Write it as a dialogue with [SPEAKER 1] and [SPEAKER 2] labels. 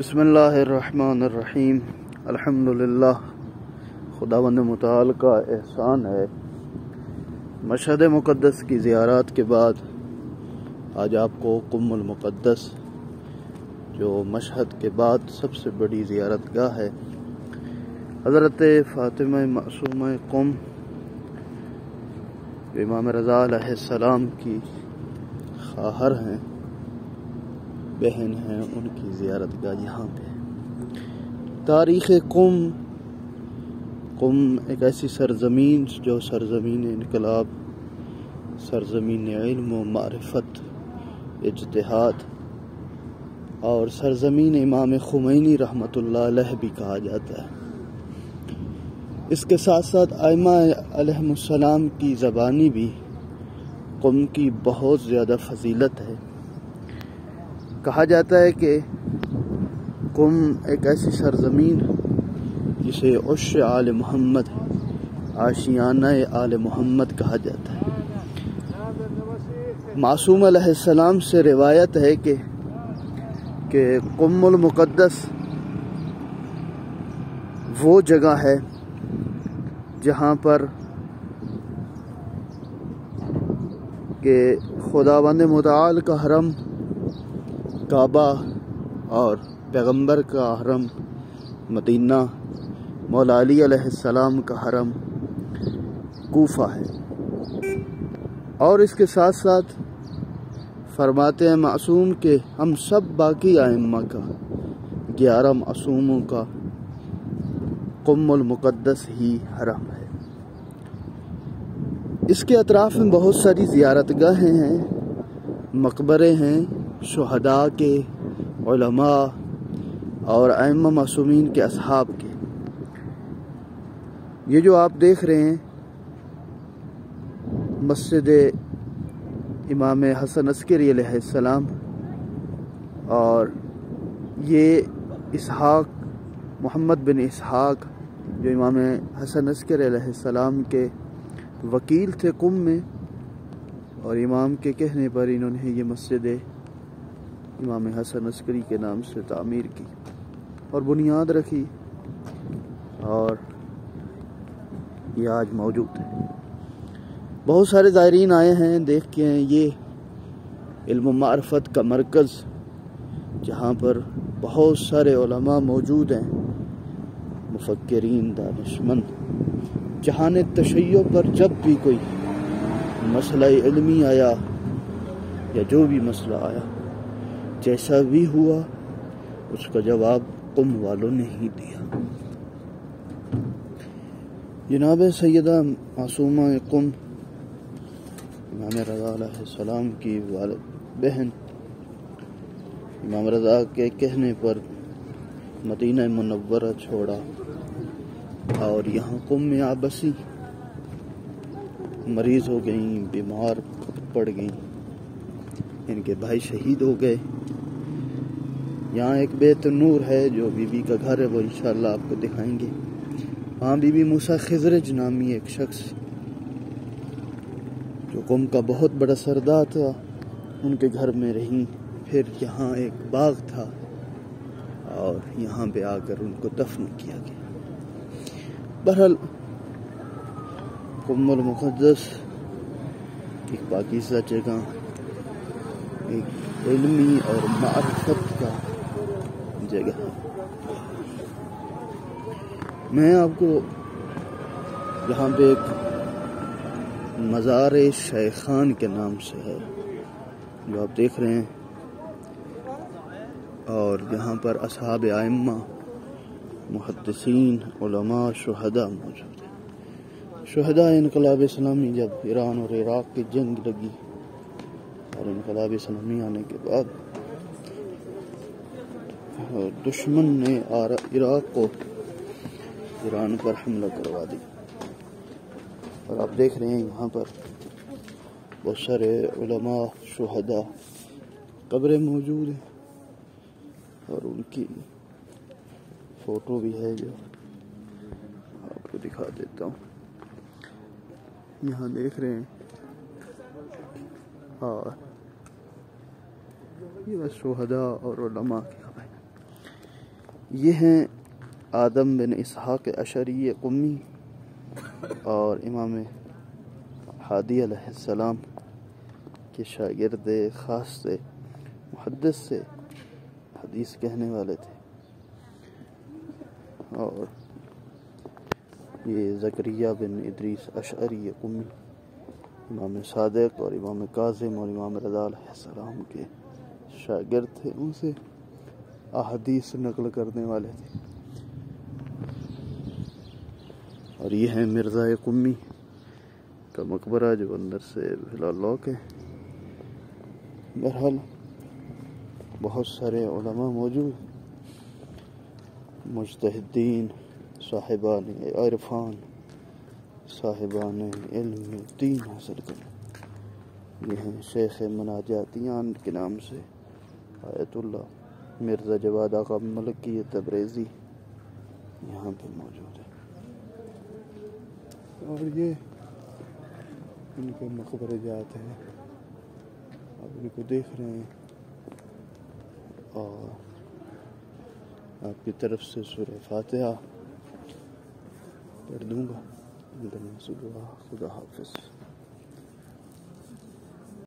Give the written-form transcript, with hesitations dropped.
[SPEAKER 1] بسم اللہ الرحمن الرحیم۔ الحمدللہ، خداوند متعال کا احسان ہے۔ مشہد مقدس کی زیارات کے بعد آج آپ کو قم المقدس، جو مشہد کے بعد سب سے بڑی زیارت گاہ ہے، حضرت فاطمہ معصومہ قم جو امام رضا علیہ السلام کی خواہر ہیں، بہن ہیں، ان کی زیارت گاہ یہاں پہ۔ تاریخ قم ایک ایسی سرزمین جو سرزمین انقلاب، سرزمین علم و معرفت، اجتہاد اور سرزمین امام خمینی رحمۃ اللہ علیہ بھی کہا جاتا ہے۔ اس کے ساتھ ساتھ ائمہ علیہم السلام کی زبانی بھی قم کی بہت زیادہ فضیلت ہے۔ کہا جاتا ہے کہ قم ایک ایسی سرزمین جسے عش آل محمد، آشیانہ آل محمد کہا جاتا ہے۔ معصوم علیہ السلام سے روایت ہے کہ قم المقدس وہ جگہ ہے جہاں پر کہ خداوند متعال کا حرم کعبہ اور پیغمبر کا حرم مدینہ، مولا علی علیہ السلام کا حرم کوفہ ہے۔ اور اس کے ساتھ ساتھ فرماتے ہیں معصوم کہ ہم سب باقی ائمہ کا، 11 معصوموں کا قم المقدس ہی حرم ہے۔ اس کے اطراف میں بہت ساری زیارت گاہیں ہیں، مقبرے ہیں شہداء کے، علماء اور ائمہ معصومین کے اصحاب کے۔ یہ جو آپ دیکھ رہے ہیں مسجد امام حسن عسکری علیہ السلام، اور یہ محمد بن اسحاق جو امام حسن عسکری علیہ السلام کے وکیل تھے قم میں، اور امام کے کہنے پر انہوں نے یہ مسجد امام حسن عسکری کے نام سے تعمیر کی اور بنیاد رکھی، اور یہ آج موجود ہے۔ بہت سارے زائرین آئے ہیں، دیکھ کے ہیں۔ یہ علم و معرفت کا مرکز جہاں پر بہت سارے علماء موجود ہیں، مفکرین، دانشمند۔ جہان تشیع پر جب بھی کوئی مسئلہ علمی آیا یا جو بھی مسئلہ آیا، جیسا بھی ہوا، اس کا جواب قم والوں نے ہی دیا۔ جناب سیدہ معصومہ قم، امام رضا علیہ السلام کی بہن، امام رضا کے کہنے پر مدینہ منورہ چھوڑا اور یہاں قم میں آ بسی۔ مریض ہو گئیں، بیمار پڑ گئیں، ان کے بھائی شہید ہو گئے۔ یہاں ایک بیت نور ہے جو بی بی کا گھر ہے، وہ انشاءاللہ آپ کو دکھائیں گے۔ وہاں بی بی موسیٰ خضرج نامی ایک شخص جو قم کا بہت بڑا سردار تھا، ان کے گھر میں رہیں۔ پھر یہاں ایک باغ تھا اور یہاں پہ آ کر ان کو دفن کیا گیا۔ بہرحال قم المقدس ایک پاکیزہ جگہ، ایک علمی اور معرفت کا جگہ۔ میں آپ کو یہاں پہ ایک مزار شیخان کے نام سے ہے جو آپ دیکھ رہے ہیں، اور یہاں پر اصحاب ائمہ، محدثین، علماء، شہداء موجود ہیں۔ شہداء انقلاب اسلامی، جب ایران اور عراق کی جنگ لگی اور انقلاب اسلامی آنے کے بعد دشمن نے عراق کو ایران پر حملہ کروا دی، اور آپ دیکھ رہے ہیں یہاں پر بہت سارے علماء، شہداء قبریں موجود ہیں، اور ان کی فوٹو بھی ہے جو آپ کو دکھا دیتا ہوں۔ یہاں دیکھ رہے ہیں، اور یہ بس شہداء اور علماء کی خبر۔ یہ ہیں آدم بن اسحاق اشعری قمی اور امام ہادی علیہ السلام کے شاگرد خاص تھے، محدث سے حدیث کہنے والے تھے. اور یہ زکریا بن ادریس اشعری قمی امام صادق اور امام کاظم اور امام رضا علیہ السلام کے شاگرد تھے، ان سے احادیث نقل کرنے والے تھے. اور یہ ہے مرزا قمی کا مقبرہ جو اندر سے فلال لاک ہے. بہرحال بہت سارے علماء موجود، مجتہدین، صاحبان عرفان، صاحبان علم دین حاصل کرنے. یہ ہیں شیخ مناجاتیان کے نام سے آیت اللہ مرزا جواد آقا ملکی تبریزی یہاں پہ موجود ہے. اور یہ ان کے مقبرے جات ہیں، آپ ان کو دیکھ رہے ہیں. اور آپ کی طرف سے سورہ فاتحہ پڑھ دوں گا. خدا حافظ.